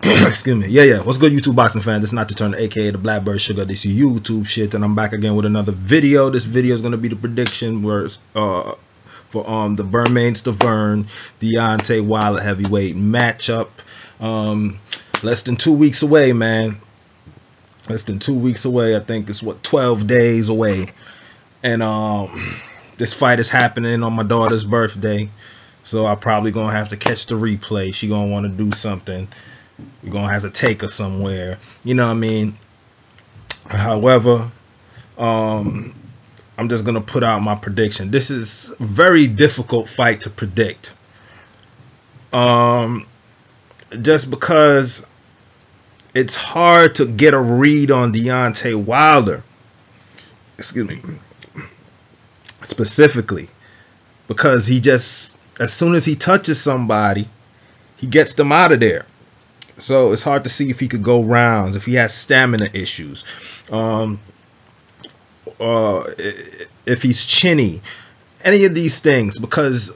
Excuse me. Yeah. What's good, YouTube boxing fans? It's not to turn, aka the Blackbird Sugar. This is YouTube shit, and I'm back again with another video. This video is gonna be the prediction for the Bermane Stiverne Deontay Wilder heavyweight matchup. Less than 2 weeks away, man. Less than 2 weeks away. I think it's what, 12 days away. And this fight is happening on my daughter's birthday, so I'm probably gonna have to catch the replay. She gonna want to do something. We're gonna have to take her somewhere, you know what I mean? However, I'm just gonna put out my prediction. This is a very difficult fight to predict, just because it's hard to get a read on Deontay Wilder, excuse me, specifically, because he just, as soon as he touches somebody, he gets them out of there. So it's hard to see if he could go rounds, if he has stamina issues, if he's chinny, any of these things, because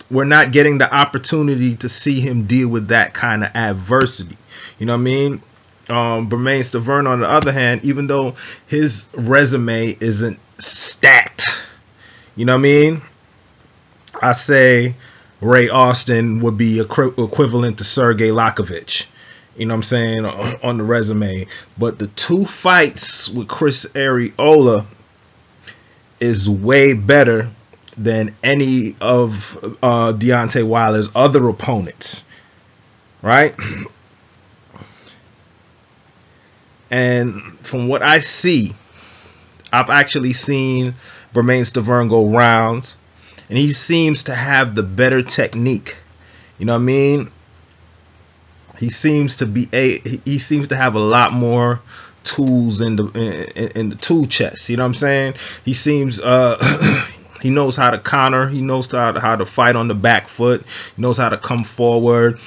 we're not getting the opportunity to see him deal with that kind of adversity. You know what I mean? Bermane Stiverne, on the other hand, even though his resume isn't stacked, you know what I mean? I say Ray Austin would be equivalent to Sergey Lakovich, you know what I'm saying, on the resume. But the two fights with Chris Arreola is way better than any of Deontay Wilder's other opponents, right? And from what I see, I've actually seen Bermane Stiverne go rounds, and he seems to have the better technique. You know what I mean? He seems to have a lot more tools in the tool chest. You know what I'm saying? He seems he knows how to counter. He knows how to fight on the back foot. He knows how to come forward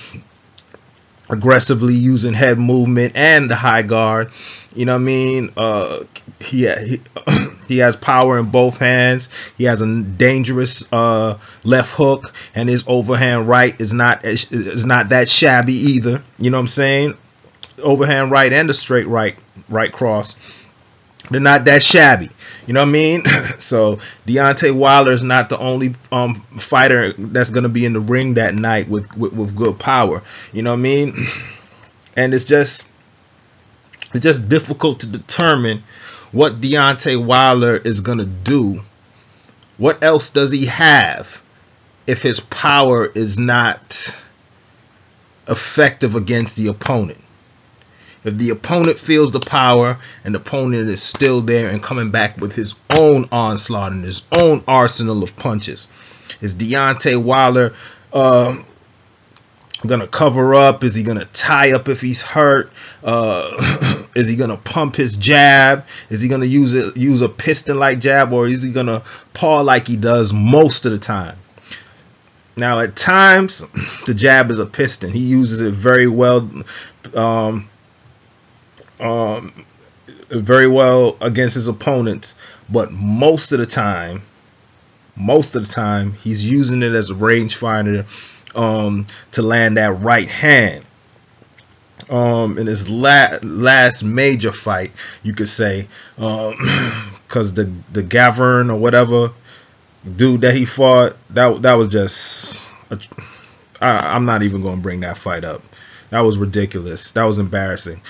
aggressively using head movement and the high guard. You know what I mean? He has power in both hands. He has a dangerous left hook, and his overhand right is not that shabby either. You know what I'm saying? Overhand right and the straight right cross, they're not that shabby. You know what I mean? So Deontay Wilder is not the only fighter that's going to be in the ring that night with good power. You know what I mean? And it's just difficult to determine what Deontay Wilder is going to do. What else does he have if his power is not effective against the opponent? If the opponent feels the power and the opponent is still there and coming back with his own onslaught and his own arsenal of punches, is Deontay Wilder gonna cover up? Is he gonna tie up if he's hurt? Is he gonna pump his jab? Is he gonna use a piston like jab, or is he gonna paw like he does most of the time? Now, at times the jab is a piston. He uses it very well. Very well against his opponents, but most of the time he's using it as a rangefinder to land that right hand. In his last major fight, you could say, because the Gavern or whatever dude that he fought, that was just I'm not even gonna bring that fight up. That was ridiculous. That was embarrassing.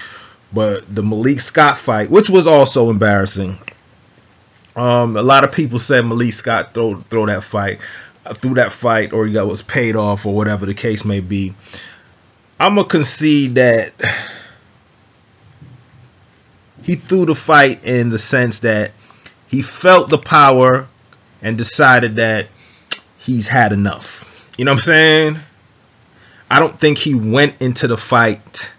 But the Malik Scott fight, which was also embarrassing, a lot of people said Malik Scott threw that fight, or he was paid off, or whatever the case may be. I'm gonna concede that he threw the fight in the sense that he felt the power and decided that he's had enough. You know what I'm saying? I don't think he went into the fight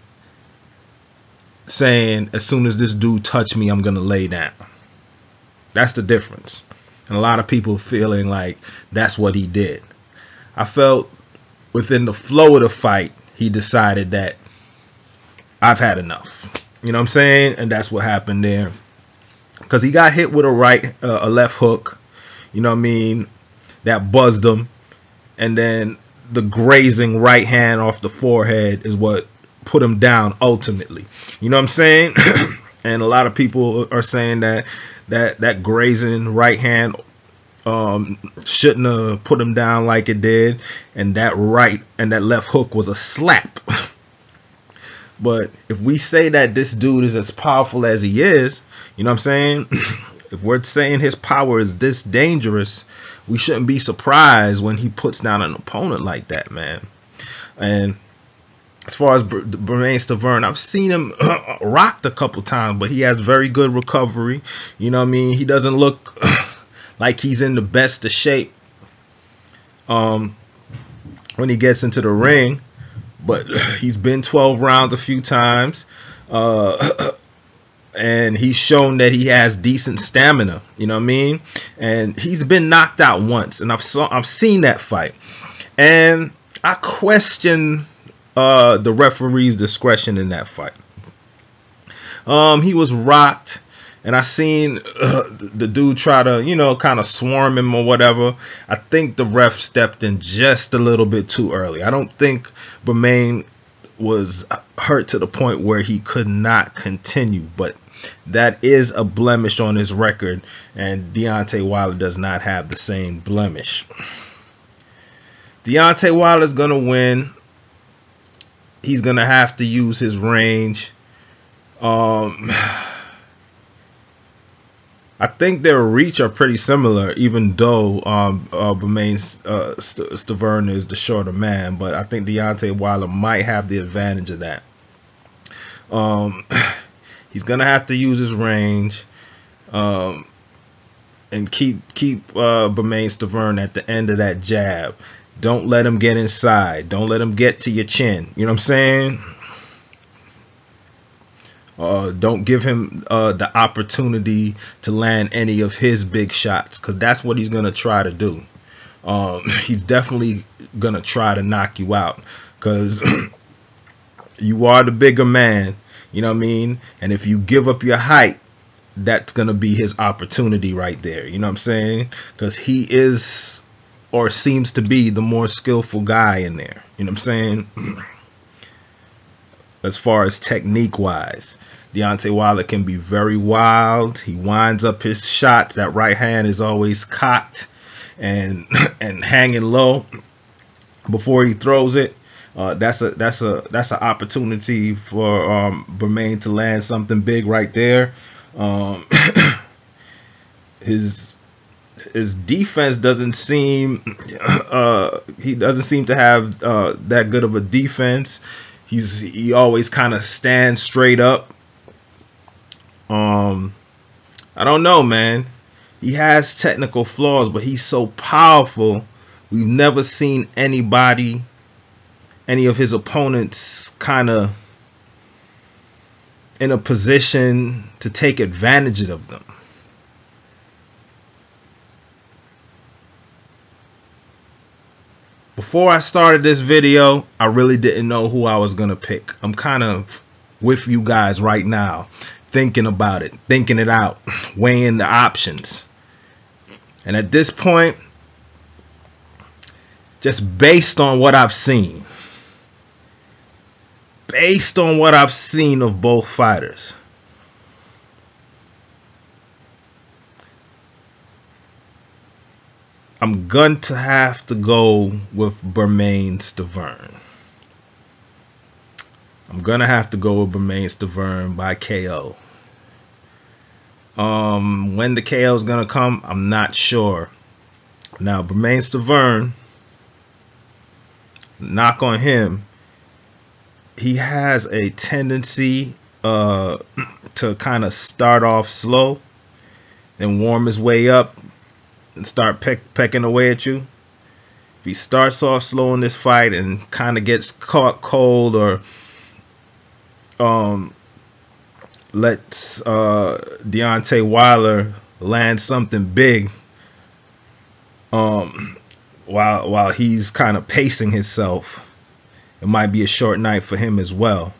saying, as soon as this dude touched me, I'm gonna lay down. That's the difference. And a lot of people feeling like that's what he did. I felt within the flow of the fight, he decided that I've had enough. You know what I'm saying? And that's what happened there. Because he got hit with a left hook, you know what I mean, that buzzed him. And then the grazing right hand off the forehead is what put him down ultimately. You know what I'm saying? And a lot of people are saying that grazing right hand shouldn't have put him down like it did, and that left hook was a slap. But if we say that this dude is as powerful as he is, you know what I'm saying? If we're saying his power is this dangerous, we shouldn't be surprised when he puts down an opponent like that, man. And as far as Bermane Stiverne, I've seen him rocked a couple times, but he has very good recovery. You know what I mean? He doesn't look like he's in the best of shape when he gets into the ring, but he's been 12 rounds a few times. And he's shown that he has decent stamina, you know what I mean? And he's been knocked out once, and I've seen that fight, and I question the referee's discretion in that fight. He was rocked, and I seen the dude try to, you know, kind of swarm him or whatever. I think the ref stepped in just a little bit too early. I don't think Bermane was hurt to the point where he could not continue, but that is a blemish on his record, and Deontay Wilder does not have the same blemish. Deontay Wilder is going to win. He's going to have to use his range. I think their reach are pretty similar, even though Bermane Stiverne is the shorter man, but I think Deontay Wilder might have the advantage of that. He's gonna have to use his range, and keep Bermane Stiverne at the end of that jab. Don't let him get inside. Don't let him get to your chin. You know what I'm saying? Don't give him the opportunity to land any of his big shots, because that's what he's gonna try to do. He's definitely gonna try to knock you out, because you are the bigger man. You know what I mean? And if you give up your height, that's going to be his opportunity right there. You know what I'm saying? Because he is, or seems to be, the more skillful guy in there. You know what I'm saying? As far as technique-wise, Deontay Wilder can be very wild. He winds up his shots. That right hand is always cocked and hanging low before he throws it. That's an opportunity for Bermane to land something big right there. His defense doesn't seem he doesn't seem to have that good of a defense. He always kind of stands straight up. I don't know, man. He has technical flaws, but he's so powerful. We've never seen any of his opponents kind of in a position to take advantage of them. Before I started this video, I really didn't know who I was going to pick. I'm kind of with you guys right now, thinking about it, thinking it out, weighing the options. And at this point, just based on what I've seen, of both fighters, I'm going to have to go with Bermane Stiverne. I'm going to have to go with Bermane Stiverne by KO. When the KO is going to come, I'm not sure. Now, Bermane Stiverne, knock on him, he has a tendency to kind of start off slow and warm his way up and start pecking away at you. If he starts off slow in this fight and kind of gets caught cold, or lets Deontay Wilder land something big while he's kind of pacing himself, it might be a short night for him as well.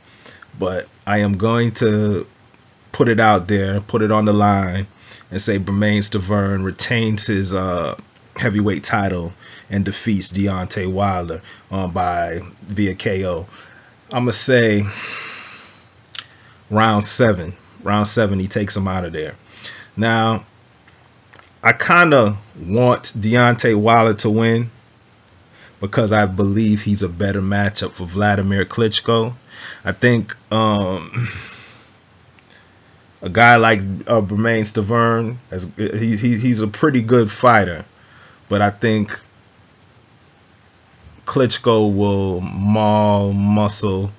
But I am going to put it out there, put it on the line, and say Bermane Stiverne retains his heavyweight title and defeats Deontay Wilder via KO. I'm gonna say round 7. Round 7, he takes him out of there. Now, I kind of want Deontay Wilder to win because I believe he's a better matchup for Vladimir Klitschko. I think a guy like Bermane Stiverne, he's a pretty good fighter, but I think Klitschko will maul, muscle,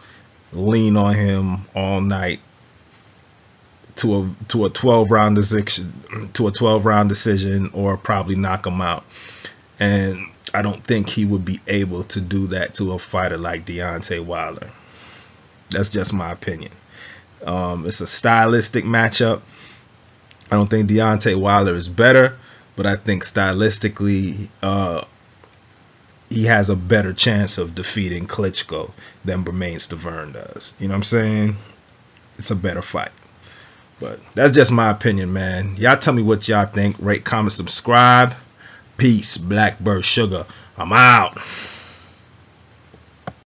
lean on him all night to a 12-round decision, or probably knock him out. And I don't think he would be able to do that to a fighter like Deontay Wilder. That's just my opinion. It's a stylistic matchup. I don't think Deontay Wilder is better, but I think stylistically he has a better chance of defeating Klitschko than Bermane Stiverne does. You know what I'm saying? It's a better fight. But that's just my opinion, man. Y'all tell me what y'all think. Rate, comment, subscribe. Peace. Blackbird Sugar. I'm out.